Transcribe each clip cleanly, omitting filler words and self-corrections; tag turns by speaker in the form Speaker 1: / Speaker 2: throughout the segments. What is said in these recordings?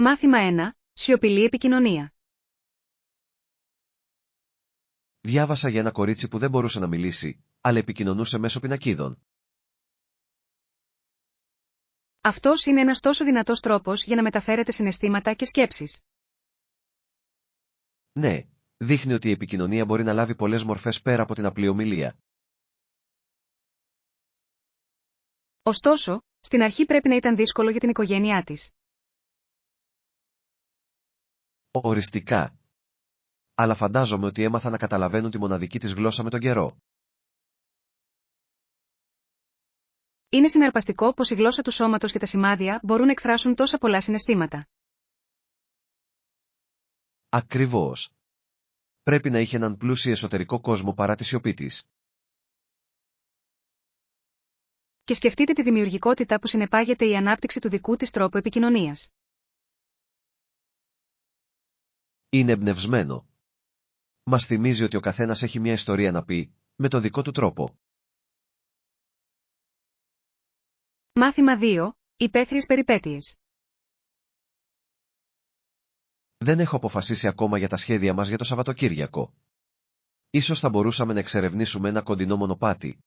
Speaker 1: Μάθημα 1. Σιωπηλή επικοινωνία.
Speaker 2: Διάβασα για ένα κορίτσι που δεν μπορούσε να μιλήσει, αλλά επικοινωνούσε μέσω πινακίδων.
Speaker 1: Αυτός είναι ένας τόσο δυνατός τρόπος για να μεταφέρετε συναισθήματα και σκέψεις.
Speaker 2: Ναι, δείχνει ότι η επικοινωνία μπορεί να λάβει πολλές μορφές πέρα από την απλή ομιλία.
Speaker 1: Ωστόσο, στην αρχή πρέπει να ήταν δύσκολο για την οικογένειά της.
Speaker 2: Οριστικά. Αλλά φαντάζομαι ότι έμαθα να καταλαβαίνουν τη μοναδική της γλώσσα με τον καιρό.
Speaker 1: Είναι συναρπαστικό πως η γλώσσα του σώματος και τα σημάδια μπορούν να εκφράσουν τόσα πολλά συναισθήματα.
Speaker 2: Ακριβώς. Πρέπει να είχε έναν πλούσιο εσωτερικό κόσμο παρά τη σιωπή της.
Speaker 1: Και σκεφτείτε τη δημιουργικότητα που συνεπάγεται η ανάπτυξη του δικού της τρόπου επικοινωνίας.
Speaker 2: Είναι εμπνευσμένο. Μας θυμίζει ότι ο καθένας έχει μια ιστορία να πει, με το δικό του τρόπο.
Speaker 1: Μάθημα 2. Υπαίθριες περιπέτειες.
Speaker 2: Δεν έχω αποφασίσει ακόμα για τα σχέδια μας για το Σαββατοκύριακο. Ίσως θα μπορούσαμε να εξερευνήσουμε ένα κοντινό μονοπάτι.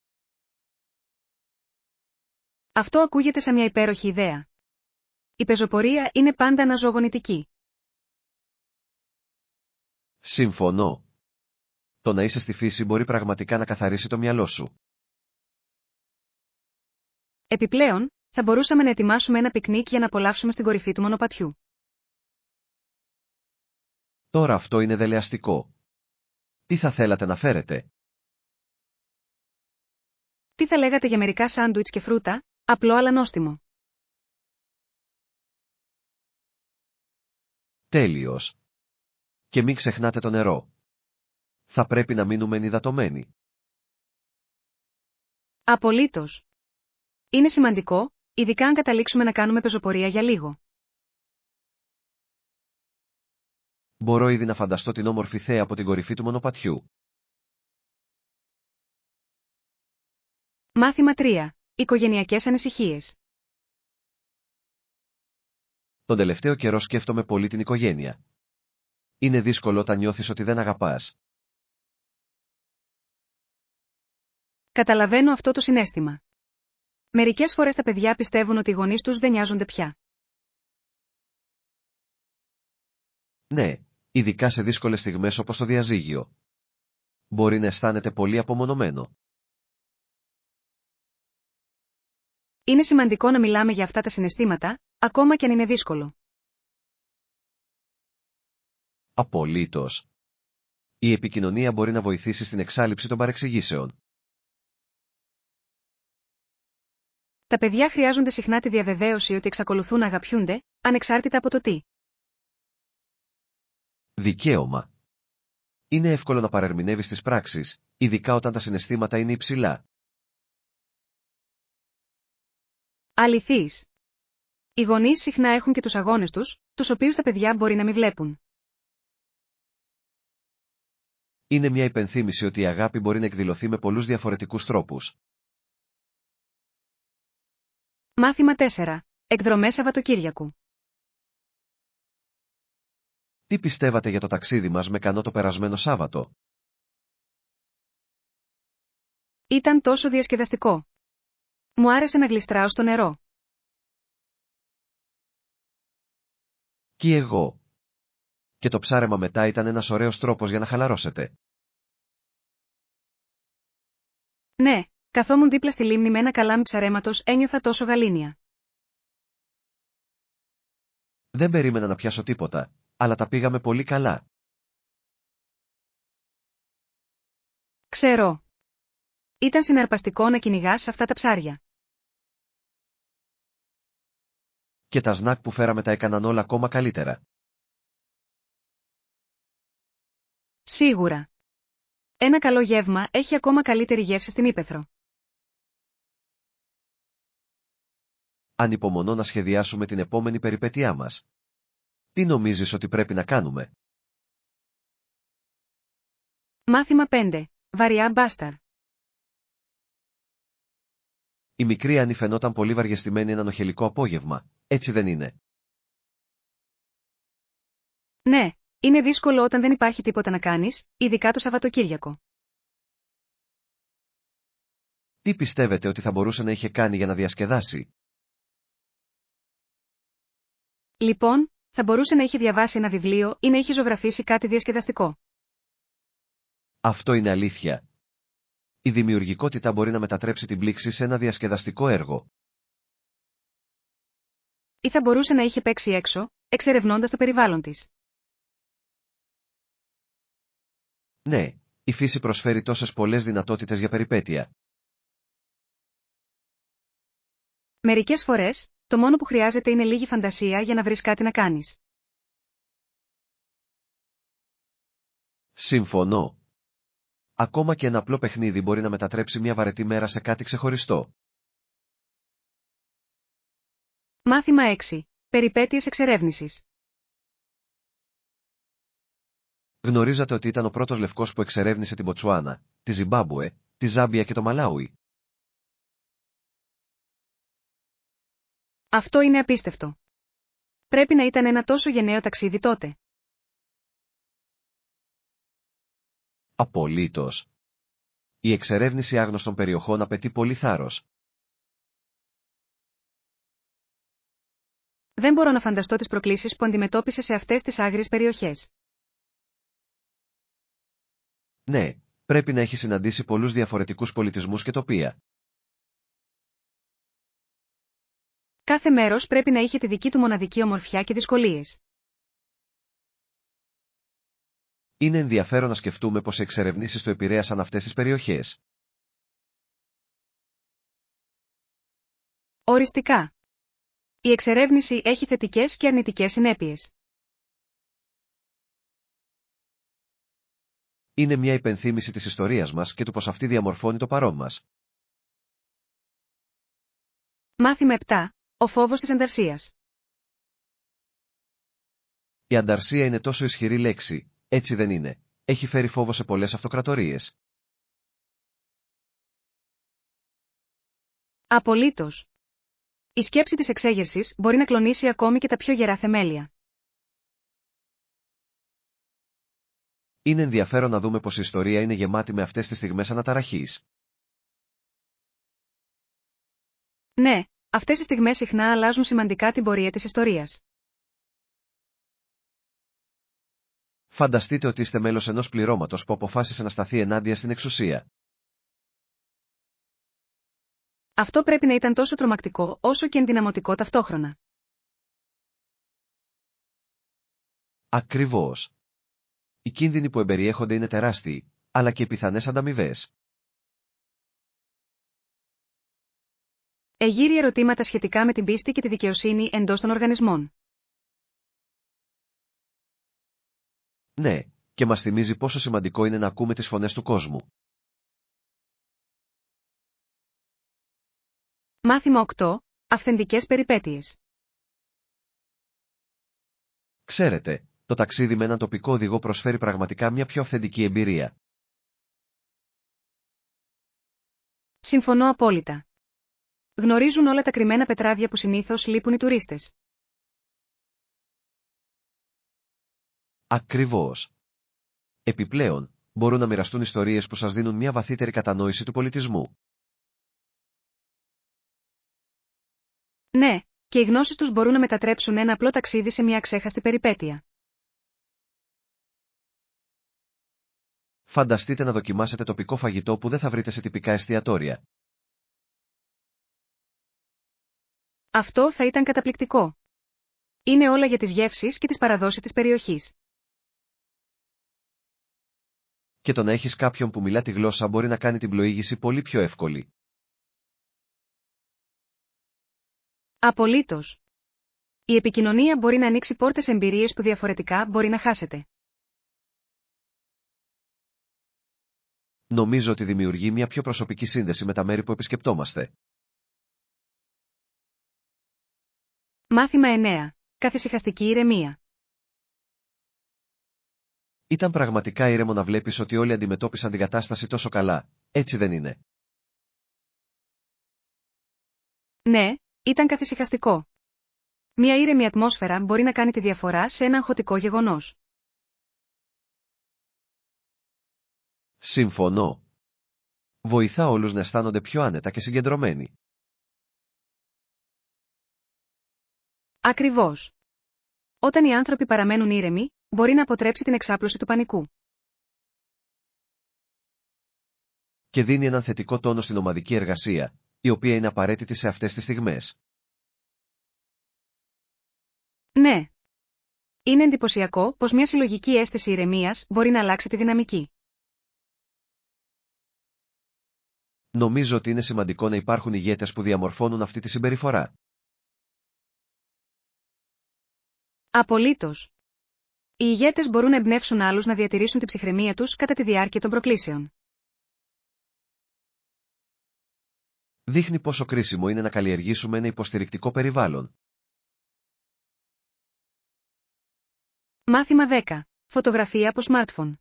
Speaker 1: Αυτό ακούγεται σαν μια υπέροχη ιδέα. Η πεζοπορία είναι πάντα αναζωογονητική.
Speaker 2: Συμφωνώ. Το να είσαι στη φύση μπορεί πραγματικά να καθαρίσει το μυαλό σου.
Speaker 1: Επιπλέον, θα μπορούσαμε να ετοιμάσουμε ένα πικνίκ για να απολαύσουμε στην κορυφή του μονοπατιού.
Speaker 2: Τώρα αυτό είναι δελεαστικό. Τι θα θέλατε να φέρετε?
Speaker 1: Τι θα λέγατε για μερικά σάντουιτς και φρούτα, απλό αλλά νόστιμο.
Speaker 2: Τέλειος. Και μην ξεχνάτε το νερό. Θα πρέπει να μείνουμε ενυδατωμένοι.
Speaker 1: Απολύτως. Είναι σημαντικό, ειδικά αν καταλήξουμε να κάνουμε πεζοπορία για λίγο.
Speaker 2: Μπορώ ήδη να φανταστώ την όμορφη θέα από την κορυφή του μονοπατιού.
Speaker 1: Μάθημα 3. Οικογενειακές ανησυχίες.
Speaker 2: Τον τελευταίο καιρό σκέφτομαι πολύ την οικογένεια. Είναι δύσκολο όταν νιώθεις ότι δεν αγαπάς.
Speaker 1: Καταλαβαίνω αυτό το συναίσθημα. Μερικές φορές τα παιδιά πιστεύουν ότι οι γονείς τους δεν νοιάζονται πια.
Speaker 2: Ναι, ειδικά σε δύσκολες στιγμές όπως το διαζύγιο. Μπορεί να αισθάνεται πολύ απομονωμένο.
Speaker 1: Είναι σημαντικό να μιλάμε για αυτά τα συναισθήματα, ακόμα και αν είναι δύσκολο.
Speaker 2: Απολύτως. Η επικοινωνία μπορεί να βοηθήσει στην εξάλειψη των παρεξηγήσεων.
Speaker 1: Τα παιδιά χρειάζονται συχνά τη διαβεβαίωση ότι εξακολουθούν να αγαπιούνται, ανεξάρτητα από το τι.
Speaker 2: Δικαίωμα. Είναι εύκολο να παρερμηνεύεις τις πράξεις, ειδικά όταν τα συναισθήματα είναι υψηλά.
Speaker 1: Αληθής. Οι γονείς συχνά έχουν και τους αγώνες τους οποίους τα παιδιά μπορεί να μην βλέπουν.
Speaker 2: Είναι μια υπενθύμηση ότι η αγάπη μπορεί να εκδηλωθεί με πολλούς διαφορετικούς τρόπους.
Speaker 1: Μάθημα 4. Εκδρομές Σαββατοκύριακου.
Speaker 2: Τι πιστεύατε για το ταξίδι μας με κανό το περασμένο Σάββατο?
Speaker 1: Ήταν τόσο διασκεδαστικό. Μου άρεσε να γλιστράω στο νερό.
Speaker 2: Κι εγώ. Και το ψάρεμα μετά ήταν ένας ωραίος τρόπος για να χαλαρώσετε.
Speaker 1: Ναι, καθόμουν δίπλα στη λίμνη με ένα καλάμι ψαρέματος, ένιωθα τόσο γαλήνια.
Speaker 2: Δεν περίμενα να πιάσω τίποτα, αλλά τα πήγαμε πολύ καλά.
Speaker 1: Ξέρω. Ήταν συναρπαστικό να κυνηγάς αυτά τα ψάρια.
Speaker 2: Και τα σνακ που φέραμε τα έκαναν όλα ακόμα καλύτερα.
Speaker 1: Σίγουρα. Ένα καλό γεύμα έχει ακόμα καλύτερη γεύση στην ύπαιθρο.
Speaker 2: Ανυπομονώ να σχεδιάσουμε την επόμενη περιπέτειά μας. Τι νομίζεις ότι πρέπει να κάνουμε?
Speaker 1: Μάθημα 5. Βαριά μπάσταρ.
Speaker 2: Η μικρή Άννη φαινόταν πολύ βαριεστημένη ένα νοχελικό απόγευμα, έτσι δεν είναι?
Speaker 1: Ναι, είναι δύσκολο όταν δεν υπάρχει τίποτα να κάνεις, ειδικά το Σαββατοκύριακο.
Speaker 2: Τι πιστεύετε ότι θα μπορούσε να είχε κάνει για να διασκεδάσει?
Speaker 1: Λοιπόν, θα μπορούσε να είχε διαβάσει ένα βιβλίο ή να είχε ζωγραφίσει κάτι διασκεδαστικό.
Speaker 2: Αυτό είναι αλήθεια. Η δημιουργικότητα μπορεί να μετατρέψει την πλήξη σε ένα διασκεδαστικό έργο.
Speaker 1: Ή θα μπορούσε να είχε παίξει έξω, εξερευνώντας το περιβάλλον της.
Speaker 2: Ναι, η φύση προσφέρει τόσες πολλές δυνατότητες για περιπέτεια.
Speaker 1: Μερικές φορές, το μόνο που χρειάζεται είναι λίγη φαντασία για να βρεις κάτι να κάνεις.
Speaker 2: Συμφωνώ. Ακόμα και ένα απλό παιχνίδι μπορεί να μετατρέψει μια βαρετή μέρα σε κάτι ξεχωριστό.
Speaker 1: Μάθημα 6. Περιπέτειες εξερεύνησης.
Speaker 2: Γνωρίζατε ότι ήταν ο πρώτος λευκός που εξερεύνησε την Μποτσουάνα, τη Ζιμπάμπουε, τη Ζάμπια και το Μαλάουι?
Speaker 1: Αυτό είναι απίστευτο. Πρέπει να ήταν ένα τόσο γενναίο ταξίδι τότε.
Speaker 2: Απολύτως. Η εξερεύνηση άγνωστων περιοχών απαιτεί πολύ θάρρος.
Speaker 1: Δεν μπορώ να φανταστώ τις προκλήσεις που αντιμετώπισε σε αυτές τις άγριες περιοχές.
Speaker 2: Ναι, πρέπει να έχει συναντήσει πολλούς διαφορετικούς πολιτισμούς και τοπία.
Speaker 1: Κάθε μέρος πρέπει να είχε τη δική του μοναδική ομορφιά και δυσκολίες.
Speaker 2: Είναι ενδιαφέρον να σκεφτούμε πως οι εξερευνήσεις του επηρέασαν αυτές τις περιοχές.
Speaker 1: Οριστικά. Η εξερεύνηση έχει θετικές και αρνητικές συνέπειες.
Speaker 2: Είναι μια υπενθύμηση της ιστορίας μας και του πως αυτή διαμορφώνει το παρόν μας.
Speaker 1: Μάθημα 7. Ο φόβος της ανταρσίας.
Speaker 2: Η ανταρσία είναι τόσο ισχυρή λέξη, έτσι δεν είναι? Έχει φέρει φόβο σε πολλές αυτοκρατορίες.
Speaker 1: Απολύτως. Η σκέψη της εξέγερσης μπορεί να κλονίσει ακόμη και τα πιο γερά θεμέλια.
Speaker 2: Είναι ενδιαφέρον να δούμε πως η ιστορία είναι γεμάτη με αυτές τις στιγμές αναταραχής.
Speaker 1: Ναι, αυτές οι στιγμές συχνά αλλάζουν σημαντικά την πορεία της ιστορίας.
Speaker 2: Φανταστείτε ότι είστε μέλος ενός πληρώματος που αποφάσισε να σταθεί ενάντια στην εξουσία.
Speaker 1: Αυτό πρέπει να ήταν τόσο τρομακτικό όσο και ενδυναμωτικό ταυτόχρονα.
Speaker 2: Ακριβώς. Οι κίνδυνοι που εμπεριέχονται είναι τεράστιοι, αλλά και οι πιθανές ανταμοιβές.
Speaker 1: Εγείρει ερωτήματα σχετικά με την πίστη και τη δικαιοσύνη εντός των οργανισμών.
Speaker 2: Ναι, και μας θυμίζει πόσο σημαντικό είναι να ακούμε τις φωνές του κόσμου.
Speaker 1: Μάθημα 8. Αυθεντικές περιπέτειες.
Speaker 2: Ξέρετε, το ταξίδι με έναν τοπικό οδηγό προσφέρει πραγματικά μια πιο αυθεντική εμπειρία.
Speaker 1: Συμφωνώ απόλυτα. Γνωρίζουν όλα τα κρυμμένα πετράδια που συνήθως λείπουν οι τουρίστες.
Speaker 2: Ακριβώς. Επιπλέον, μπορούν να μοιραστούν ιστορίες που σας δίνουν μια βαθύτερη κατανόηση του πολιτισμού.
Speaker 1: Ναι, και οι γνώσεις τους μπορούν να μετατρέψουν ένα απλό ταξίδι σε μια αξέχαστη περιπέτεια.
Speaker 2: Φανταστείτε να δοκιμάσετε τοπικό φαγητό που δεν θα βρείτε σε τυπικά εστιατόρια.
Speaker 1: Αυτό θα ήταν καταπληκτικό. Είναι όλα για τις γεύσεις και τις παραδόσεις της περιοχής.
Speaker 2: Και το να έχεις κάποιον που μιλά τη γλώσσα μπορεί να κάνει την πλοήγηση πολύ πιο εύκολη.
Speaker 1: Απολύτως. Η επικοινωνία μπορεί να ανοίξει πόρτες εμπειρίες που διαφορετικά μπορεί να χάσετε.
Speaker 2: Νομίζω ότι δημιουργεί μια πιο προσωπική σύνδεση με τα μέρη που επισκεπτόμαστε.
Speaker 1: Μάθημα 9. Καθησυχαστική ηρεμία.
Speaker 2: Ήταν πραγματικά ήρεμο να βλέπεις ότι όλοι αντιμετώπισαν την κατάσταση τόσο καλά, έτσι δεν είναι?
Speaker 1: Ναι, ήταν καθησυχαστικό. Μια ήρεμη ατμόσφαιρα μπορεί να κάνει τη διαφορά σε ένα αγχωτικό γεγονός.
Speaker 2: Συμφωνώ. Βοηθά όλους να αισθάνονται πιο άνετα και συγκεντρωμένοι.
Speaker 1: Ακριβώς. Όταν οι άνθρωποι παραμένουν ήρεμοι, μπορεί να αποτρέψει την εξάπλωση του πανικού.
Speaker 2: Και δίνει έναν θετικό τόνο στην ομαδική εργασία, η οποία είναι απαραίτητη σε αυτές τις στιγμές.
Speaker 1: Ναι. Είναι εντυπωσιακό πως μια συλλογική αίσθηση ηρεμίας μπορεί να αλλάξει τη δυναμική.
Speaker 2: Νομίζω ότι είναι σημαντικό να υπάρχουν ηγέτες που διαμορφώνουν αυτή τη συμπεριφορά.
Speaker 1: Απολύτως. Οι ηγέτες μπορούν να εμπνεύσουν άλλους να διατηρήσουν την ψυχραιμία τους κατά τη διάρκεια των προκλήσεων.
Speaker 2: Δείχνει πόσο κρίσιμο είναι να καλλιεργήσουμε ένα υποστηρικτικό περιβάλλον.
Speaker 1: Μάθημα 10. Φωτογραφία από smartphone.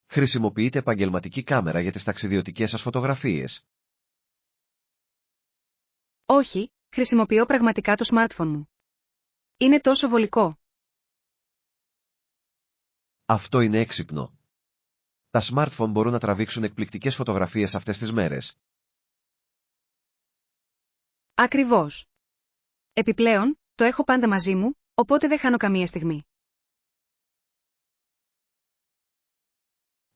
Speaker 2: Χρησιμοποιείτε επαγγελματική κάμερα για τις ταξιδιωτικές σας φωτογραφίες.
Speaker 1: Όχι, χρησιμοποιώ πραγματικά το smartphone μου. Είναι τόσο βολικό.
Speaker 2: Αυτό είναι έξυπνο. Τα smartphone μπορούν να τραβήξουν εκπληκτικές φωτογραφίες αυτές τις μέρες.
Speaker 1: Ακριβώς. Επιπλέον, το έχω πάντα μαζί μου, οπότε δεν χάνω καμία στιγμή.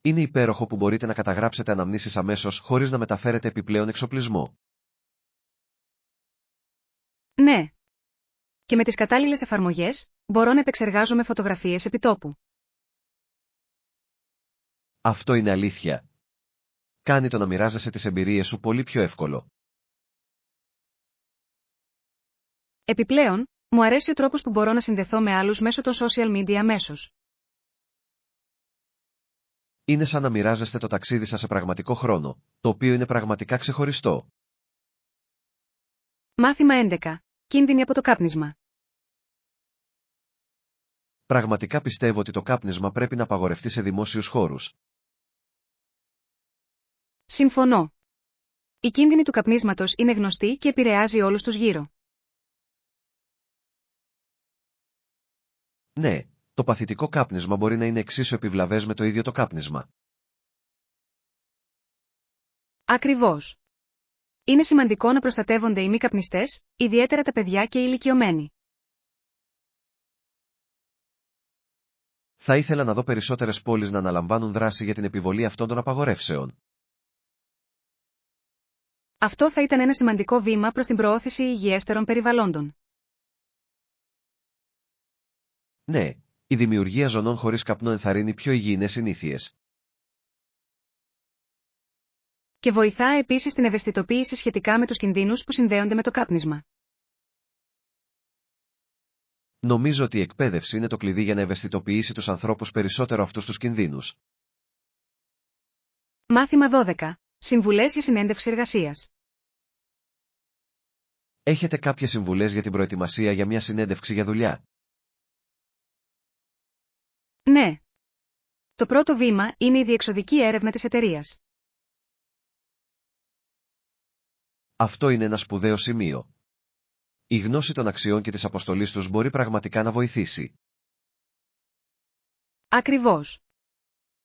Speaker 2: Είναι υπέροχο που μπορείτε να καταγράψετε αναμνήσεις αμέσως χωρίς να μεταφέρετε επιπλέον εξοπλισμό.
Speaker 1: Ναι. Και με τις κατάλληλες εφαρμογές, μπορώ να επεξεργάζομαι φωτογραφίες επιτόπου.
Speaker 2: Αυτό είναι αλήθεια. Κάνει το να μοιράζεσαι τις εμπειρίες σου πολύ πιο εύκολο.
Speaker 1: Επιπλέον, μου αρέσει ο τρόπος που μπορώ να συνδεθώ με άλλους μέσω των social media αμέσως.
Speaker 2: Είναι σαν να μοιράζεστε το ταξίδι σας σε πραγματικό χρόνο, το οποίο είναι πραγματικά ξεχωριστό.
Speaker 1: Μάθημα 11. Κίνδυνοι από το κάπνισμα.
Speaker 2: Πραγματικά πιστεύω ότι το κάπνισμα πρέπει να απαγορευτεί σε δημόσιους χώρους.
Speaker 1: Συμφωνώ. Η κίνδυνη του καπνίσματος είναι γνωστή και επηρεάζει όλους τους γύρω.
Speaker 2: Ναι, το παθητικό κάπνισμα μπορεί να είναι εξίσου επιβλαβές με το ίδιο το κάπνισμα.
Speaker 1: Ακριβώς. Είναι σημαντικό να προστατεύονται οι μη καπνιστές, ιδιαίτερα τα παιδιά και οι ηλικιωμένοι.
Speaker 2: Θα ήθελα να δω περισσότερες πόλεις να αναλαμβάνουν δράση για την επιβολή αυτών των απαγορεύσεων.
Speaker 1: Αυτό θα ήταν ένα σημαντικό βήμα προς την προώθηση υγιέστερων περιβαλλόντων.
Speaker 2: Ναι, η δημιουργία ζωνών χωρίς καπνό ενθαρρύνει πιο υγιεινές συνήθειες.
Speaker 1: Και βοηθά επίσης την ευαισθητοποίηση σχετικά με τους κινδύνους που συνδέονται με το κάπνισμα.
Speaker 2: Νομίζω ότι η εκπαίδευση είναι το κλειδί για να ευαισθητοποιήσει τους ανθρώπους περισσότερο αυτούς τους κινδύνους.
Speaker 1: Μάθημα 12. Συμβουλές για συνέντευξη εργασίας.
Speaker 2: Έχετε κάποιες συμβουλές για την προετοιμασία για μια συνέντευξη για δουλειά?
Speaker 1: Ναι. Το πρώτο βήμα είναι η διεξοδική έρευνα της εταιρείας.
Speaker 2: Αυτό είναι ένα σπουδαίο σημείο. Η γνώση των αξιών και της αποστολής τους μπορεί πραγματικά να βοηθήσει.
Speaker 1: Ακριβώς.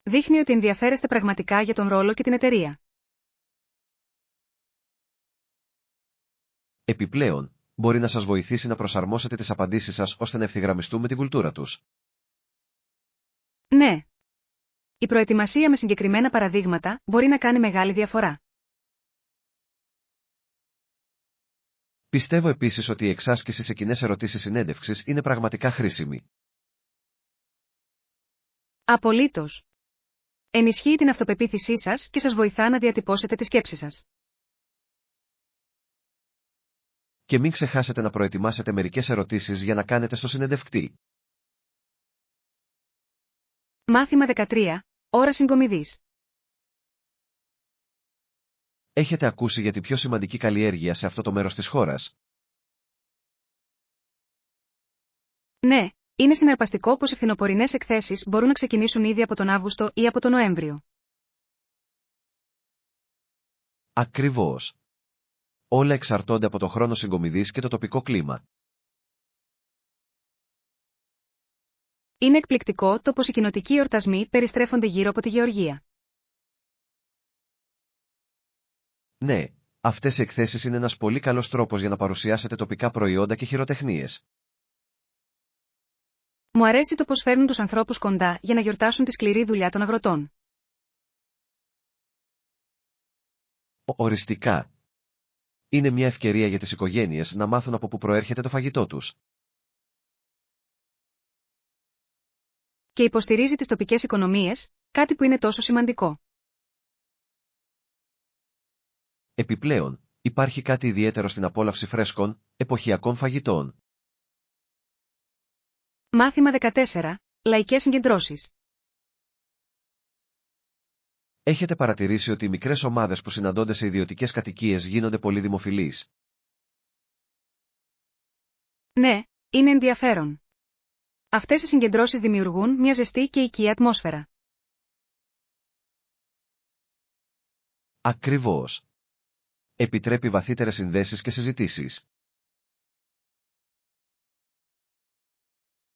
Speaker 1: Δείχνει ότι ενδιαφέρεστε πραγματικά για τον ρόλο και την εταιρεία.
Speaker 2: Επιπλέον, μπορεί να σας βοηθήσει να προσαρμόσετε τις απαντήσεις σας ώστε να ευθυγραμμιστούν με την κουλτούρα τους.
Speaker 1: Ναι. Η προετοιμασία με συγκεκριμένα παραδείγματα μπορεί να κάνει μεγάλη διαφορά.
Speaker 2: Πιστεύω επίσης ότι η εξάσκηση σε κοινές ερωτήσεις συνέντευξης είναι πραγματικά χρήσιμη.
Speaker 1: Απολύτως. Ενισχύει την αυτοπεποίθησή σας και σας βοηθά να διατυπώσετε τη σκέψη σας.
Speaker 2: Και μην ξεχάσετε να προετοιμάσετε μερικές ερωτήσεις για να κάνετε στο συνεντευκτή.
Speaker 1: Μάθημα 13. Ώρα συγκομιδής.
Speaker 2: Έχετε ακούσει για την πιο σημαντική καλλιέργεια σε αυτό το μέρος της χώρας?
Speaker 1: Ναι, είναι συναρπαστικό πως οι φθινοπορεινές εκθέσεις μπορούν να ξεκινήσουν ήδη από τον Αύγουστο ή από τον Νοέμβριο.
Speaker 2: Ακριβώς. Όλα εξαρτώνται από το χρόνο συγκομιδής και το τοπικό κλίμα.
Speaker 1: Είναι εκπληκτικό το πως οι κοινοτικοί εορτασμοί περιστρέφονται γύρω από τη γεωργία.
Speaker 2: Ναι, αυτές οι εκθέσεις είναι ένας πολύ καλός τρόπος για να παρουσιάσετε τοπικά προϊόντα και χειροτεχνίες.
Speaker 1: Μου αρέσει το πως φέρνουν τους ανθρώπους κοντά για να γιορτάσουν τη σκληρή δουλειά των αγροτών.
Speaker 2: Οριστικά. Είναι μια ευκαιρία για τις οικογένειες να μάθουν από πού προέρχεται το φαγητό τους.
Speaker 1: Και υποστηρίζει τις τοπικές οικονομίες, κάτι που είναι τόσο σημαντικό.
Speaker 2: Επιπλέον, υπάρχει κάτι ιδιαίτερο στην απόλαυση φρέσκων, εποχιακών φαγητών.
Speaker 1: Μάθημα 14. Λαϊκές συγκεντρώσεις.
Speaker 2: Έχετε παρατηρήσει ότι οι μικρές ομάδες που συναντώνται σε ιδιωτικές κατοικίες γίνονται πολύ δημοφιλείς?
Speaker 1: Ναι, είναι ενδιαφέρον. Αυτές οι συγκεντρώσεις δημιουργούν μια ζεστή και οικία ατμόσφαιρα.
Speaker 2: Ακριβώς. Επιτρέπει βαθύτερες συνδέσεις και συζητήσεις.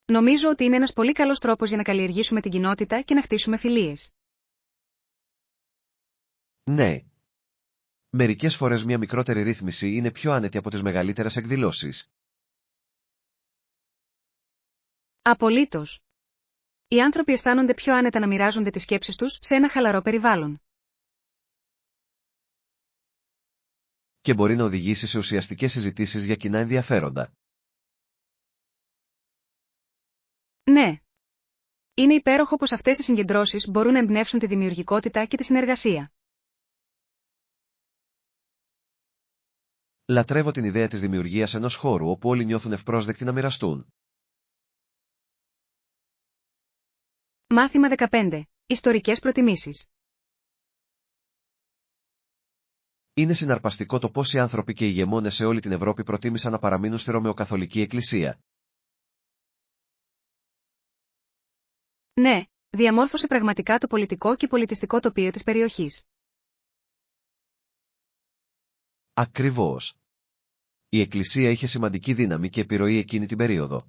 Speaker 1: Νομίζω ότι είναι ένας πολύ καλός τρόπος για να καλλιεργήσουμε την κοινότητα και να χτίσουμε φιλίες.
Speaker 2: Ναι. Μερικές φορές μια μικρότερη ρύθμιση είναι πιο άνετη από τις μεγαλύτερες εκδηλώσεις.
Speaker 1: Απολύτως. Οι άνθρωποι αισθάνονται πιο άνετα να μοιράζονται τις σκέψεις τους σε ένα χαλαρό περιβάλλον.
Speaker 2: Και μπορεί να οδηγήσει σε ουσιαστικές συζητήσεις για κοινά ενδιαφέροντα.
Speaker 1: Ναι. Είναι υπέροχο πως αυτές οι συγκεντρώσεις μπορούν να εμπνεύσουν τη δημιουργικότητα και τη συνεργασία.
Speaker 2: Λατρεύω την ιδέα της δημιουργίας ενός χώρου όπου όλοι νιώθουν ευπρόσδεκτοι να μοιραστούν.
Speaker 1: Μάθημα 15. Ιστορικές προτιμήσεις.
Speaker 2: Είναι συναρπαστικό το πώς οι άνθρωποι και οι ηγεμόνες σε όλη την Ευρώπη προτίμησαν να παραμείνουν στη Ρωμαιοκαθολική Εκκλησία.
Speaker 1: Ναι, διαμόρφωσε πραγματικά το πολιτικό και πολιτιστικό τοπίο της περιοχής.
Speaker 2: Ακριβώς. Η Εκκλησία είχε σημαντική δύναμη και επιρροή εκείνη την περίοδο.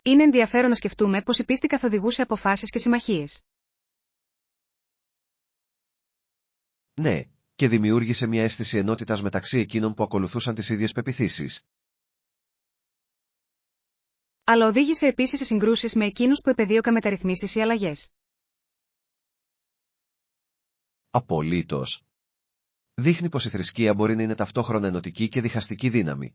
Speaker 1: Είναι ενδιαφέρον να σκεφτούμε πως η πίστη καθοδηγούσε αποφάσεις και συμμαχίες.
Speaker 2: Ναι, και δημιούργησε μια αίσθηση ενότητας μεταξύ εκείνων που ακολουθούσαν τις ίδιες πεποιθήσεις.
Speaker 1: Αλλά οδήγησε επίσης σε συγκρούσεις με εκείνους που επεδίωκαν μεταρρυθμίσεις ή αλλαγές.
Speaker 2: Απολύτως. Δείχνει πως η θρησκεία μπορεί να είναι ταυτόχρονα ενωτική και διχαστική δύναμη.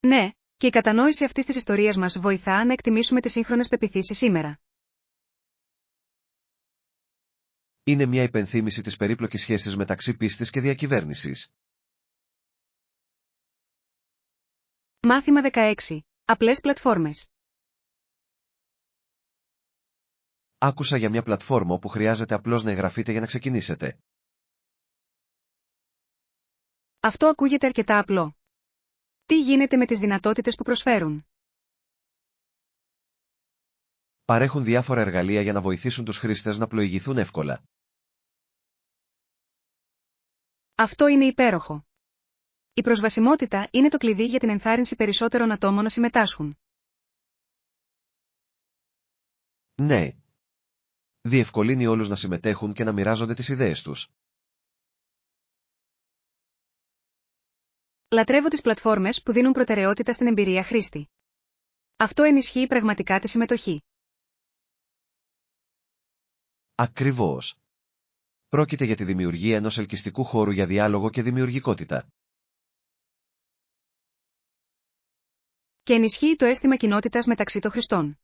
Speaker 1: Ναι, και η κατανόηση αυτής της ιστορίας μας βοηθά να εκτιμήσουμε τις σύγχρονες πεποιθήσεις σήμερα.
Speaker 2: Είναι μια υπενθύμηση της περίπλοκης σχέσης μεταξύ πίστης και διακυβέρνησης.
Speaker 1: Μάθημα 16. Απλές πλατφόρμες.
Speaker 2: Άκουσα για μια πλατφόρμα όπου χρειάζεται απλώς να εγγραφείτε για να ξεκινήσετε.
Speaker 1: Αυτό ακούγεται αρκετά απλό. Τι γίνεται με τις δυνατότητες που προσφέρουν?
Speaker 2: Παρέχουν διάφορα εργαλεία για να βοηθήσουν τους χρήστες να πλοηγηθούν εύκολα.
Speaker 1: Αυτό είναι υπέροχο. Η προσβασιμότητα είναι το κλειδί για την ενθάρρυνση περισσότερων ατόμων να συμμετάσχουν.
Speaker 2: Ναι. Διευκολύνει όλους να συμμετέχουν και να μοιράζονται τις ιδέες τους.
Speaker 1: Λατρεύω τις πλατφόρμες που δίνουν προτεραιότητα στην εμπειρία χρήστη. Αυτό ενισχύει πραγματικά τη συμμετοχή.
Speaker 2: Ακριβώς. Πρόκειται για τη δημιουργία ενός ελκυστικού χώρου για διάλογο και δημιουργικότητα.
Speaker 1: Και ενισχύει το αίσθημα κοινότητας μεταξύ των χρηστών.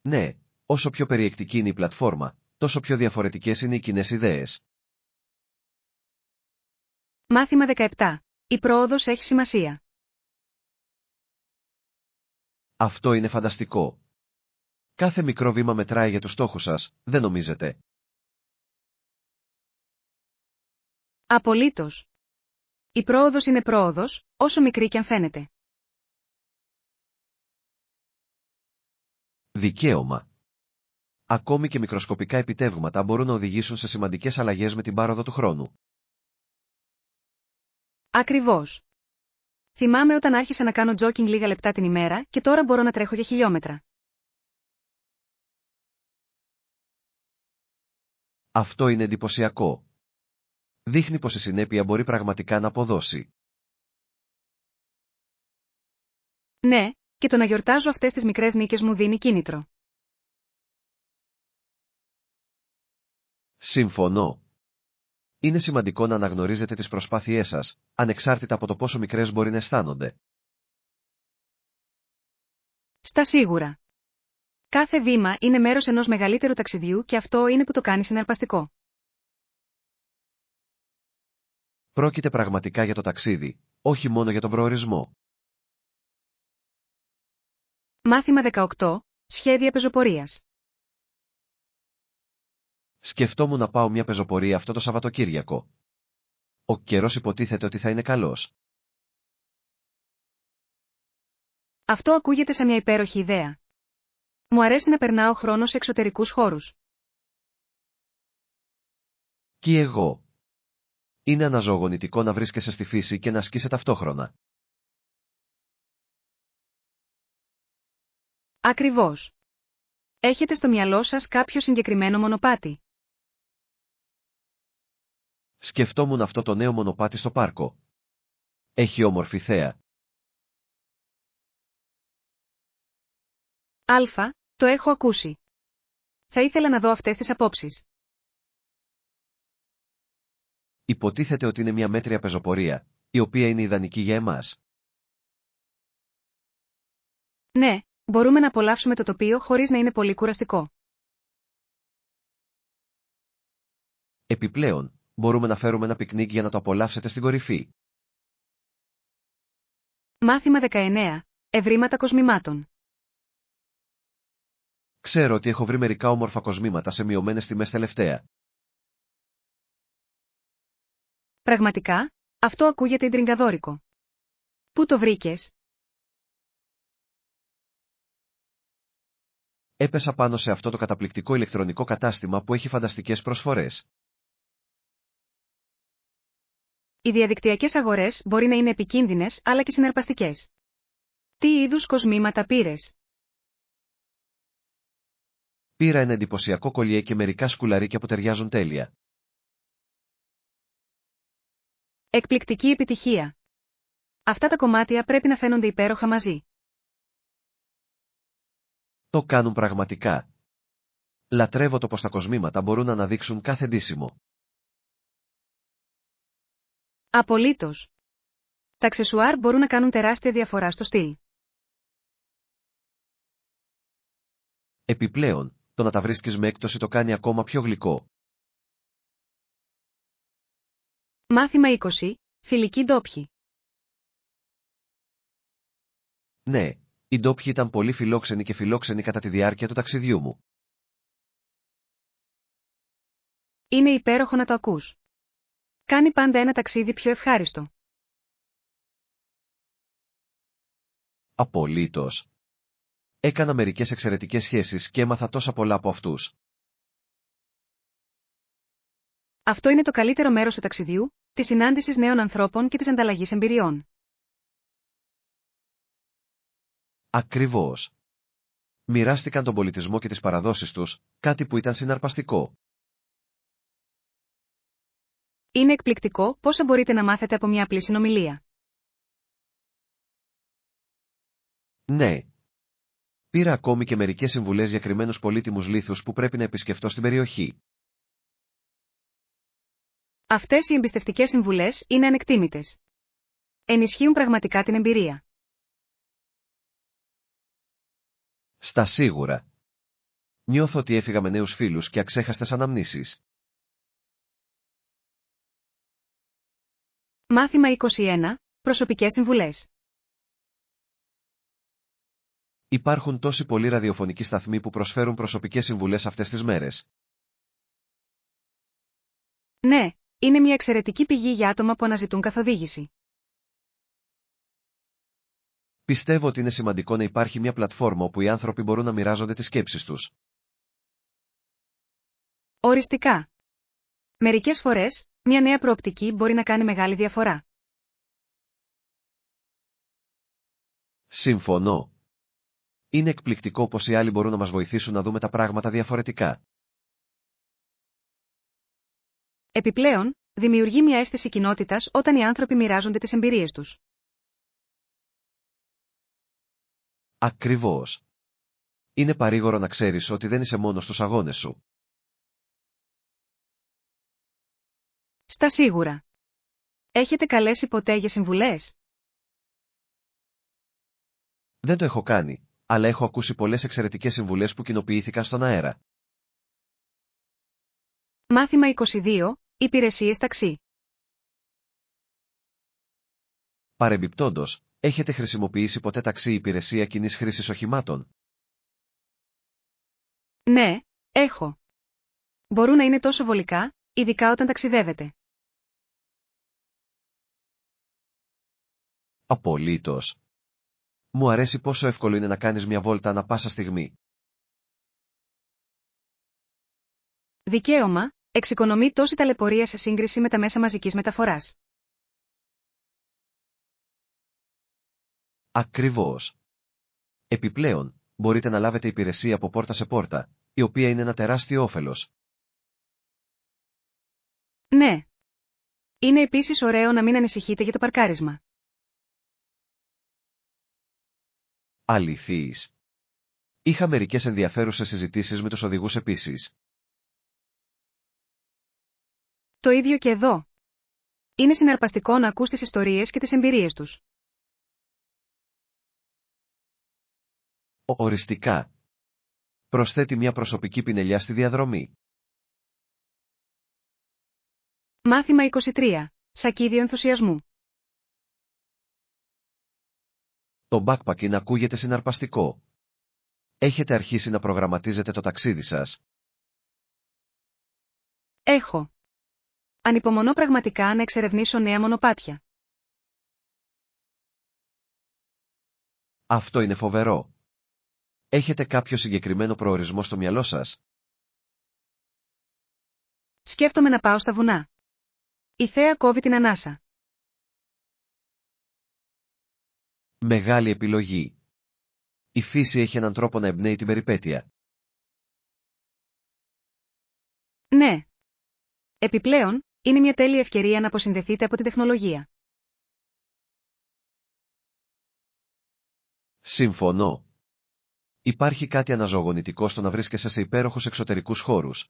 Speaker 2: Ναι, όσο πιο περιεκτική είναι η πλατφόρμα, τόσο πιο διαφορετικές είναι οι κοινές ιδέες.
Speaker 1: Μάθημα 17. Η πρόοδος έχει σημασία.
Speaker 2: Αυτό είναι φανταστικό. Κάθε μικρό βήμα μετράει για τους στόχους σας, δεν νομίζετε?
Speaker 1: Απολύτως. Η πρόοδος είναι πρόοδος, όσο μικρή κι αν φαίνεται.
Speaker 2: Δικαίωμα. Ακόμη και μικροσκοπικά επιτεύγματα μπορούν να οδηγήσουν σε σημαντικές αλλαγές με την πάροδο του χρόνου.
Speaker 1: Ακριβώς. Θυμάμαι όταν άρχισα να κάνω τζόκινγκ λίγα λεπτά την ημέρα και τώρα μπορώ να τρέχω για χιλιόμετρα.
Speaker 2: Αυτό είναι εντυπωσιακό. Δείχνει πως η συνέπεια μπορεί πραγματικά να αποδώσει.
Speaker 1: Ναι, και το να γιορτάζω αυτές τις μικρές νίκες μου δίνει κίνητρο.
Speaker 2: Συμφωνώ. Είναι σημαντικό να αναγνωρίζετε τις προσπάθειές σας, ανεξάρτητα από το πόσο μικρές μπορεί να αισθάνονται.
Speaker 1: Στα σίγουρα. Κάθε βήμα είναι μέρος ενός μεγαλύτερου ταξιδιού και αυτό είναι που το κάνει συναρπαστικό.
Speaker 2: Πρόκειται πραγματικά για το ταξίδι, όχι μόνο για τον προορισμό.
Speaker 1: Μάθημα 18. Σχέδια πεζοπορίας.
Speaker 2: Σκεφτόμουν να πάω μια πεζοπορία αυτό το Σαββατοκύριακο. Ο καιρός υποτίθεται ότι θα είναι καλός.
Speaker 1: Αυτό ακούγεται σαν μια υπέροχη ιδέα. Μου αρέσει να περνάω χρόνο σε εξωτερικούς χώρους.
Speaker 2: Κι εγώ. Είναι αναζωογονητικό να βρίσκεσαι στη φύση και να ασκείσαι ταυτόχρονα.
Speaker 1: Ακριβώς. Έχετε στο μυαλό σας κάποιο συγκεκριμένο μονοπάτι?
Speaker 2: Σκεφτόμουν αυτό το νέο μονοπάτι στο πάρκο. Έχει όμορφη θέα.
Speaker 1: Το έχω ακούσει. Θα ήθελα να δω αυτές τις απόψεις.
Speaker 2: Υποτίθεται ότι είναι μια μέτρια πεζοπορία, η οποία είναι ιδανική για εμάς.
Speaker 1: Ναι, μπορούμε να απολαύσουμε το τοπίο χωρίς να είναι πολύ κουραστικό.
Speaker 2: Επιπλέον, μπορούμε να φέρουμε ένα πικνίκ για να το απολαύσετε στην κορυφή.
Speaker 1: Μάθημα 19. Ευρήματα κοσμημάτων.
Speaker 2: Ξέρω ότι έχω βρει μερικά όμορφα κοσμήματα σε μειωμένες τιμές τελευταία.
Speaker 1: Πραγματικά, αυτό ακούγεται ιντριγκαδόρικο. Πού το βρήκες?
Speaker 2: Έπεσα πάνω σε αυτό το καταπληκτικό ηλεκτρονικό κατάστημα που έχει φανταστικές προσφορές.
Speaker 1: Οι διαδικτυακές αγορές μπορεί να είναι επικίνδυνες αλλά και συναρπαστικές. Τι είδους κοσμήματα πήρες?
Speaker 2: Πήρα ένα εντυπωσιακό κολλιέ και μερικά σκουλαρίκια που ταιριάζουν τέλεια.
Speaker 1: Εκπληκτική επιτυχία. Αυτά τα κομμάτια πρέπει να φαίνονται υπέροχα μαζί.
Speaker 2: Το κάνουν πραγματικά. Λατρεύω το πως τα κοσμήματα μπορούν να αναδείξουν κάθε ντύσιμο.
Speaker 1: Απολύτως. Τα αξεσουάρ μπορούν να κάνουν τεράστια διαφορά στο στυλ.
Speaker 2: Επιπλέον, το να τα βρίσκεις με έκπτωση το κάνει ακόμα πιο γλυκό.
Speaker 1: Μάθημα 20. Φιλικοί ντόπιοι.
Speaker 2: Ναι, οι ντόπιοι ήταν πολύ φιλόξενοι και φιλόξενοι κατά τη διάρκεια του ταξιδιού μου.
Speaker 1: Είναι υπέροχο να το ακούς. Κάνει πάντα ένα ταξίδι πιο ευχάριστο.
Speaker 2: Απολύτως. Έκανα μερικές εξαιρετικές σχέσεις και έμαθα τόσα πολλά από αυτούς.
Speaker 1: Αυτό είναι το καλύτερο μέρος του ταξιδιού, της συνάντησης νέων ανθρώπων και της ανταλλαγής εμπειριών.
Speaker 2: Ακριβώς. Μοιράστηκαν τον πολιτισμό και τις παραδόσεις τους, κάτι που ήταν συναρπαστικό.
Speaker 1: Είναι εκπληκτικό πόσα μπορείτε να μάθετε από μια απλή συνομιλία.
Speaker 2: Ναι. Πήρα ακόμη και μερικές συμβουλές για κρυμμένους πολύτιμους λίθους που πρέπει να επισκεφτώ στην περιοχή.
Speaker 1: Αυτές οι εμπιστευτικές συμβουλές είναι ανεκτήμητες. Ενισχύουν πραγματικά την εμπειρία.
Speaker 2: Στα σίγουρα. Νιώθω ότι έφυγα με νέους φίλους και αξέχαστες αναμνήσεις.
Speaker 1: Μάθημα 21. Προσωπικές συμβουλές.
Speaker 2: Υπάρχουν τόσοι πολλοί ραδιοφωνικοί σταθμοί που προσφέρουν προσωπικές συμβουλές αυτές τις μέρες.
Speaker 1: Ναι, είναι μια εξαιρετική πηγή για άτομα που αναζητούν καθοδήγηση.
Speaker 2: Πιστεύω ότι είναι σημαντικό να υπάρχει μια πλατφόρμα όπου οι άνθρωποι μπορούν να μοιράζονται τις σκέψεις τους.
Speaker 1: Οριστικά. Μερικές φορές, μια νέα προοπτική μπορεί να κάνει μεγάλη διαφορά.
Speaker 2: Συμφωνώ. Είναι εκπληκτικό πως οι άλλοι μπορούν να μας βοηθήσουν να δούμε τα πράγματα διαφορετικά.
Speaker 1: Επιπλέον, δημιουργεί μια αίσθηση κοινότητας όταν οι άνθρωποι μοιράζονται τις εμπειρίες τους.
Speaker 2: Ακριβώς. Είναι παρήγορο να ξέρεις ότι δεν είσαι μόνος στους αγώνες σου.
Speaker 1: Στα σίγουρα. Έχετε καλέσει ποτέ για συμβουλές?
Speaker 2: Δεν το έχω κάνει, αλλά έχω ακούσει πολλές εξαιρετικές συμβουλές που κοινοποιήθηκαν στον αέρα.
Speaker 1: Μάθημα 22. Υπηρεσίες ταξί.
Speaker 2: Παρεμπιπτόντως, έχετε χρησιμοποιήσει ποτέ ταξί υπηρεσία κοινής χρήσης οχημάτων?
Speaker 1: Ναι, έχω. Μπορούν να είναι τόσο βολικά, ειδικά όταν ταξιδεύετε.
Speaker 2: Απολύτως. Μου αρέσει πόσο εύκολο είναι να κάνεις μια βόλτα ανά πάσα στιγμή.
Speaker 1: Δικαίωμα, εξοικονομεί τόση ταλαιπωρία σε σύγκριση με τα μέσα μαζικής μεταφοράς.
Speaker 2: Ακριβώς. Επιπλέον, μπορείτε να λάβετε υπηρεσία από πόρτα σε πόρτα, η οποία είναι ένα τεράστιο όφελος.
Speaker 1: Ναι. Είναι επίσης ωραίο να μην ανησυχείτε για το παρκάρισμα.
Speaker 2: Αληθείς. Είχα μερικές ενδιαφέρουσες συζητήσεις με τους οδηγούς επίσης.
Speaker 1: Το ίδιο και εδώ. Είναι συναρπαστικό να ακούς τις ιστορίες και τις εμπειρίες τους.
Speaker 2: Οριστικά. Προσθέτει μια προσωπική πινελιά στη διαδρομή.
Speaker 1: Μάθημα 23. Σακίδιο ενθουσιασμού.
Speaker 2: Το backpacking ακούγεται συναρπαστικό. Έχετε αρχίσει να προγραμματίζετε το ταξίδι σας?
Speaker 1: Έχω. Ανυπομονώ πραγματικά να εξερευνήσω νέα μονοπάτια.
Speaker 2: Αυτό είναι φοβερό. Έχετε κάποιο συγκεκριμένο προορισμό στο μυαλό σας?
Speaker 1: Σκέφτομαι να πάω στα βουνά. Η θέα κόβει την ανάσα.
Speaker 2: Μεγάλη επιλογή. Η φύση έχει έναν τρόπο να εμπνέει την περιπέτεια.
Speaker 1: Ναι. Επιπλέον, είναι μια τέλεια ευκαιρία να αποσυνδεθείτε από την τεχνολογία.
Speaker 2: Συμφωνώ. Υπάρχει κάτι αναζωογονητικό στο να βρίσκεσαι σε υπέροχους εξωτερικούς χώρους.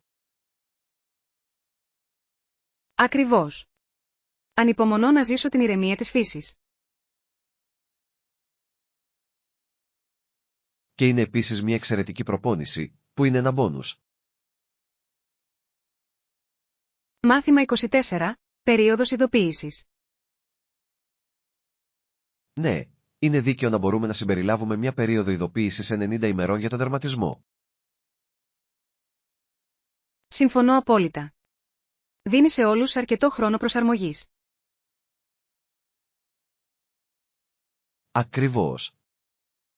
Speaker 1: Ακριβώς. Ανυπομονώ να ζήσω την ηρεμία της φύσης.
Speaker 2: Και είναι επίσης μια εξαιρετική προπόνηση, που είναι ένα μπόνους.
Speaker 1: Μάθημα 24. Περίοδος ειδοποίησης.
Speaker 2: Ναι, είναι δίκαιο να μπορούμε να συμπεριλάβουμε μια περίοδο ειδοποίησης 90 ημερών για τον τερματισμό.
Speaker 1: Συμφωνώ απόλυτα. Δίνει σε όλους αρκετό χρόνο προσαρμογής.
Speaker 2: Ακριβώς.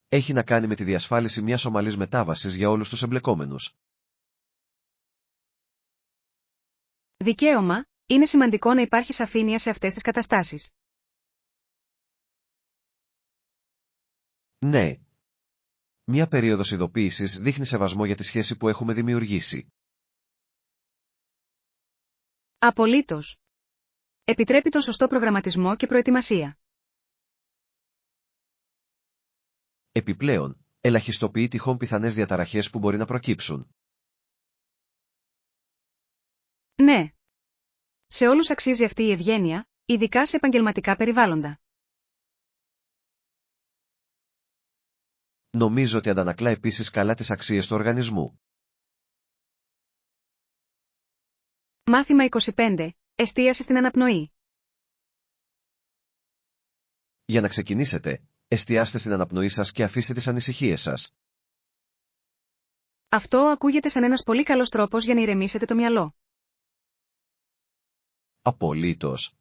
Speaker 2: Έχει να κάνει με τη διασφάλιση μιας ομαλής μετάβασης για όλους τους εμπλεκόμενους.
Speaker 1: Δικαίωμα, είναι σημαντικό να υπάρχει σαφήνεια σε αυτές τις καταστάσεις.
Speaker 2: Ναι. Μια περίοδος ειδοποίησης δείχνει σεβασμό για τη σχέση που έχουμε δημιουργήσει.
Speaker 1: Απολύτως. Επιτρέπει τον σωστό προγραμματισμό και προετοιμασία.
Speaker 2: Επιπλέον, ελαχιστοποιεί τυχόν πιθανές διαταραχές που μπορεί να προκύψουν.
Speaker 1: Ναι. Σε όλους αξίζει αυτή η ευγένεια, ειδικά σε επαγγελματικά περιβάλλοντα.
Speaker 2: Νομίζω ότι αντανακλά επίσης καλά τις αξίες του οργανισμού.
Speaker 1: Μάθημα 25. Εστίαση στην αναπνοή.
Speaker 2: Για να ξεκινήσετε, εστιάστε στην αναπνοή σας και αφήστε τις ανησυχίες σας.
Speaker 1: Αυτό ακούγεται σαν ένας πολύ καλός τρόπος για να ηρεμήσετε το μυαλό.
Speaker 2: Απολύτως.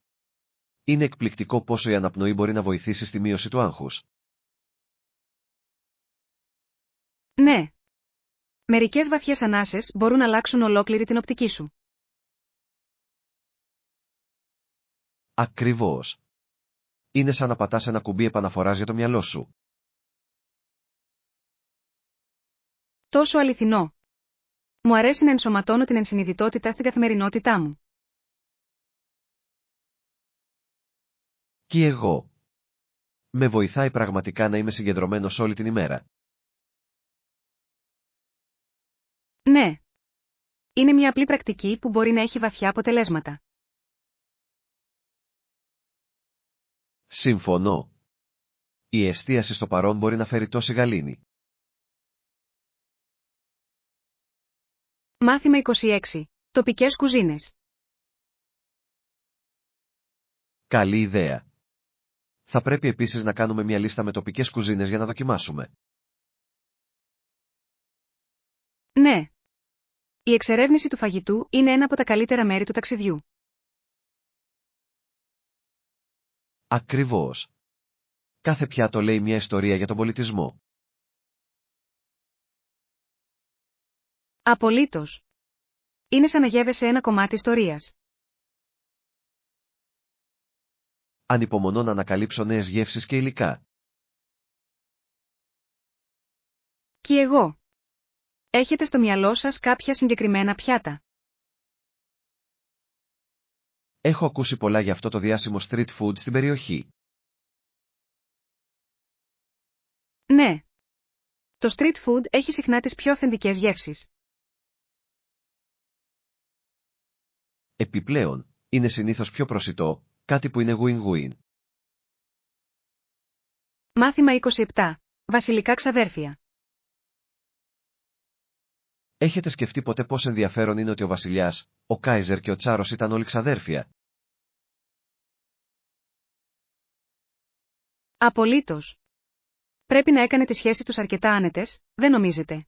Speaker 2: Είναι εκπληκτικό πόσο η αναπνοή μπορεί να βοηθήσει στη μείωση του άγχους.
Speaker 1: Ναι. Μερικές βαθιές ανάσες μπορούν να αλλάξουν ολόκληρη την οπτική σου.
Speaker 2: Ακριβώς. Είναι σαν να πατάς ένα κουμπί επαναφοράς για το μυαλό σου.
Speaker 1: Τόσο αληθινό. Μου αρέσει να ενσωματώνω την ενσυνειδητότητα στην καθημερινότητά μου.
Speaker 2: Κι εγώ. Με βοηθάει πραγματικά να είμαι συγκεντρωμένος όλη την ημέρα.
Speaker 1: Ναι. Είναι μια απλή πρακτική που μπορεί να έχει βαθιά αποτελέσματα.
Speaker 2: Συμφωνώ. Η εστίαση στο παρόν μπορεί να φέρει τόση γαλήνη.
Speaker 1: Μάθημα 26. Τοπικές κουζίνες.
Speaker 2: Καλή ιδέα. Θα πρέπει επίσης να κάνουμε μια λίστα με τοπικές κουζίνες για να δοκιμάσουμε.
Speaker 1: Ναι. Η εξερεύνηση του φαγητού είναι ένα από τα καλύτερα μέρη του ταξιδιού.
Speaker 2: Ακριβώς. Κάθε πιάτο λέει μια ιστορία για τον πολιτισμό.
Speaker 1: Απολύτως. Είναι σαν να γεύεσαι ένα κομμάτι ιστορίας.
Speaker 2: Ανυπομονώ να ανακαλύψω νέες γεύσεις και υλικά.
Speaker 1: Κι εγώ. Έχετε στο μυαλό σας κάποια συγκεκριμένα πιάτα?
Speaker 2: Έχω ακούσει πολλά για αυτό το διάσημο street food στην περιοχή.
Speaker 1: Ναι. Το street food έχει συχνά τις πιο αυθεντικές γεύσεις.
Speaker 2: Επιπλέον, είναι συνήθως πιο προσιτό, κάτι που είναι win-win.
Speaker 1: Μάθημα 27. Βασιλικά ξαδέρφια.
Speaker 2: Έχετε σκεφτεί ποτέ πόσο ενδιαφέρον είναι ότι ο βασιλιάς, ο Κάιζερ και ο Τσάρος ήταν όλοι ξαδέρφια?
Speaker 1: Απολύτως. Πρέπει να έκανε τη σχέση τους αρκετά άνετες, δεν νομίζετε?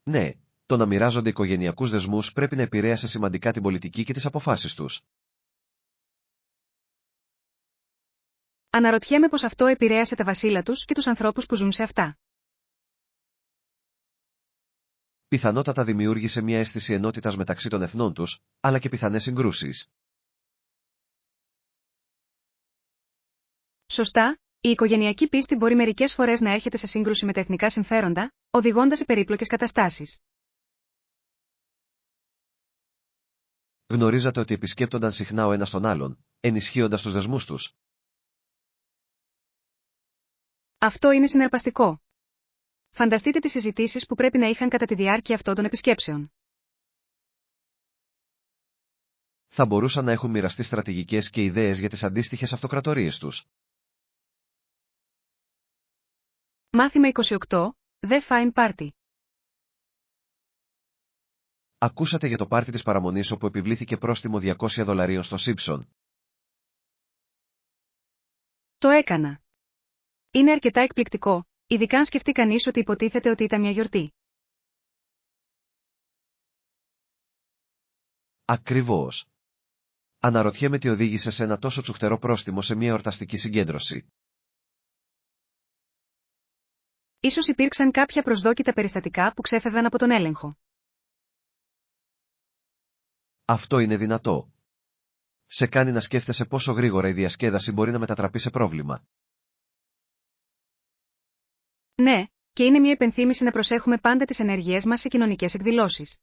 Speaker 2: Ναι, το να μοιράζονται οικογενειακούς δεσμούς πρέπει να επηρέασε σημαντικά την πολιτική και τις αποφάσεις τους.
Speaker 1: Αναρωτιέμαι πως αυτό επηρέασε τα βασίλα τους και τους ανθρώπους που ζουν σε αυτά.
Speaker 2: Πιθανότατα δημιούργησε μια αίσθηση ενότητας μεταξύ των εθνών τους, αλλά και πιθανές συγκρούσεις.
Speaker 1: Σωστά, η οικογενειακή πίστη μπορεί μερικές φορές να έρχεται σε σύγκρουση με τα εθνικά συμφέροντα, οδηγώντας σε περίπλοκες καταστάσεις.
Speaker 2: Γνωρίζατε ότι επισκέπτονταν συχνά ο ένας τον άλλον, ενισχύοντας τους δεσμούς τους?
Speaker 1: Αυτό είναι συναρπαστικό. Φανταστείτε τις συζητήσεις που πρέπει να είχαν κατά τη διάρκεια αυτών των επισκέψεων.
Speaker 2: Θα μπορούσαν να έχουν μοιραστεί στρατηγικές και ιδέες για τις αντίστοιχες αυτοκρατορίες τους.
Speaker 1: Μάθημα 28. The Fine Party.
Speaker 2: Ακούσατε για το πάρτι της παραμονής όπου επιβλήθηκε πρόστιμο $200 στο Σίμπσον?
Speaker 1: Το έκανα. Είναι αρκετά εκπληκτικό, ειδικά αν σκεφτεί κανείς ότι υποτίθεται ότι ήταν μια γιορτή.
Speaker 2: Ακριβώς. Αναρωτιέμαι τι οδήγησε σε ένα τόσο τσουχτερό πρόστιμο σε μια εορταστική συγκέντρωση.
Speaker 1: Ίσως υπήρξαν κάποια προσδόκητα περιστατικά που ξέφευγαν από τον έλεγχο.
Speaker 2: Αυτό είναι δυνατό. Σε κάνει να σκέφτεσαι πόσο γρήγορα η διασκέδαση μπορεί να μετατραπεί σε πρόβλημα.
Speaker 1: Ναι, και είναι μια υπενθύμηση να προσέχουμε πάντα τις ενέργειές μας σε κοινωνικές εκδηλώσεις.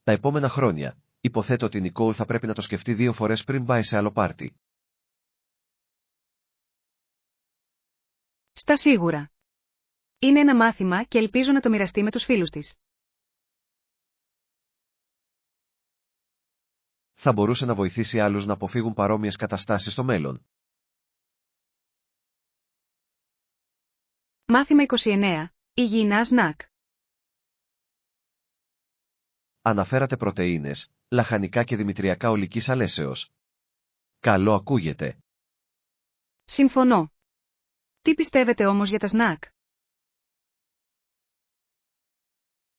Speaker 2: Τα επόμενα χρόνια, υποθέτω ότι η Νικόλ θα πρέπει να το σκεφτεί 2 φορές πριν πάει σε άλλο πάρτι.
Speaker 1: Στα σίγουρα. Είναι ένα μάθημα και ελπίζω να το μοιραστεί με τους φίλους της.
Speaker 2: Θα μπορούσε να βοηθήσει άλλους να αποφύγουν παρόμοιες καταστάσεις στο μέλλον.
Speaker 1: Μάθημα 29. Υγιεινά σνακ.
Speaker 2: Αναφέρατε πρωτεΐνες, λαχανικά και δημητριακά ολικής αλέσεως. Καλό ακούγεται.
Speaker 1: Συμφωνώ. Τι πιστεύετε όμως για τα σνακ?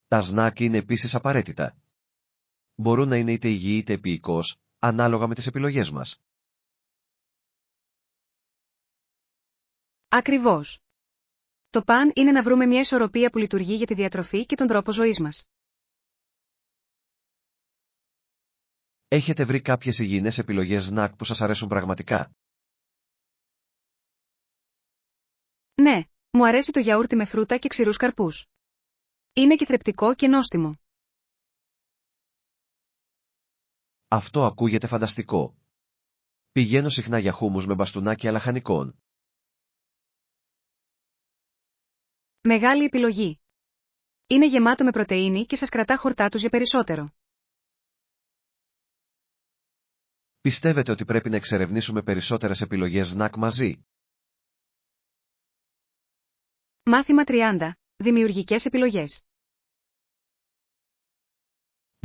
Speaker 2: Τα σνακ είναι επίσης απαραίτητα. Μπορούν να είναι είτε υγιή είτε επίοικος, ανάλογα με τις επιλογές μας.
Speaker 1: Ακριβώς. Το παν είναι να βρούμε μια ισορροπία που λειτουργεί για τη διατροφή και τον τρόπο ζωής μας.
Speaker 2: Έχετε βρει κάποιες υγιεινές επιλογές σνακ που σας αρέσουν πραγματικά?
Speaker 1: Ναι, μου αρέσει το γιαούρτι με φρούτα και ξηρούς καρπούς. Είναι και θρεπτικό και νόστιμο.
Speaker 2: Αυτό ακούγεται φανταστικό. Πηγαίνω συχνά για χούμους με μπαστούνάκια λαχανικών.
Speaker 1: Μεγάλη επιλογή. Είναι γεμάτο με πρωτεΐνη και σας κρατά χορτάτους για περισσότερο.
Speaker 2: Πιστεύετε ότι πρέπει να εξερευνήσουμε περισσότερες επιλογές σνακ μαζί?
Speaker 1: Μάθημα 30. Δημιουργικές επιλογές.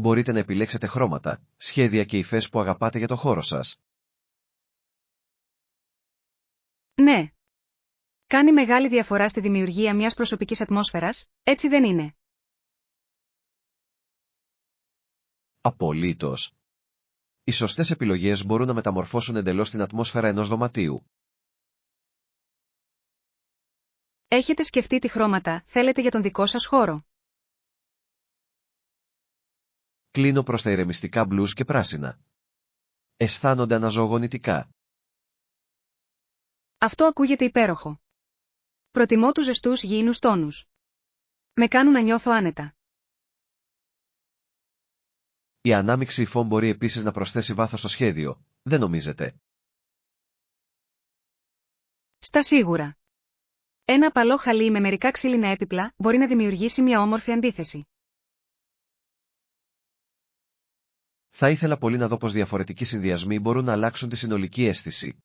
Speaker 2: Μπορείτε να επιλέξετε χρώματα, σχέδια και υφές που αγαπάτε για το χώρο σας.
Speaker 1: Ναι. Κάνει μεγάλη διαφορά στη δημιουργία μιας προσωπικής ατμόσφαιρας, έτσι δεν είναι?
Speaker 2: Απολύτως. Οι σωστές επιλογές μπορούν να μεταμορφώσουν εντελώς την ατμόσφαιρα ενός δωματίου.
Speaker 1: Έχετε σκεφτεί τι χρώματα θέλετε για τον δικό σας χώρο?
Speaker 2: Κλείνω προς τα ηρεμιστικά μπλουζ και πράσινα. Αισθάνονται αναζωογονητικά.
Speaker 1: Αυτό ακούγεται υπέροχο. Προτιμώ τους ζεστούς γήινους τόνους. Με κάνουν να νιώθω άνετα.
Speaker 2: Η ανάμειξη υφών μπορεί επίσης να προσθέσει βάθος στο σχέδιο, δεν νομίζετε?
Speaker 1: Στα σίγουρα. Ένα απαλό χαλί με μερικά ξύλινα έπιπλα μπορεί να δημιουργήσει μια όμορφη αντίθεση.
Speaker 2: Θα ήθελα πολύ να δω πως διαφορετικοί συνδυασμοί μπορούν να αλλάξουν τη συνολική αίσθηση.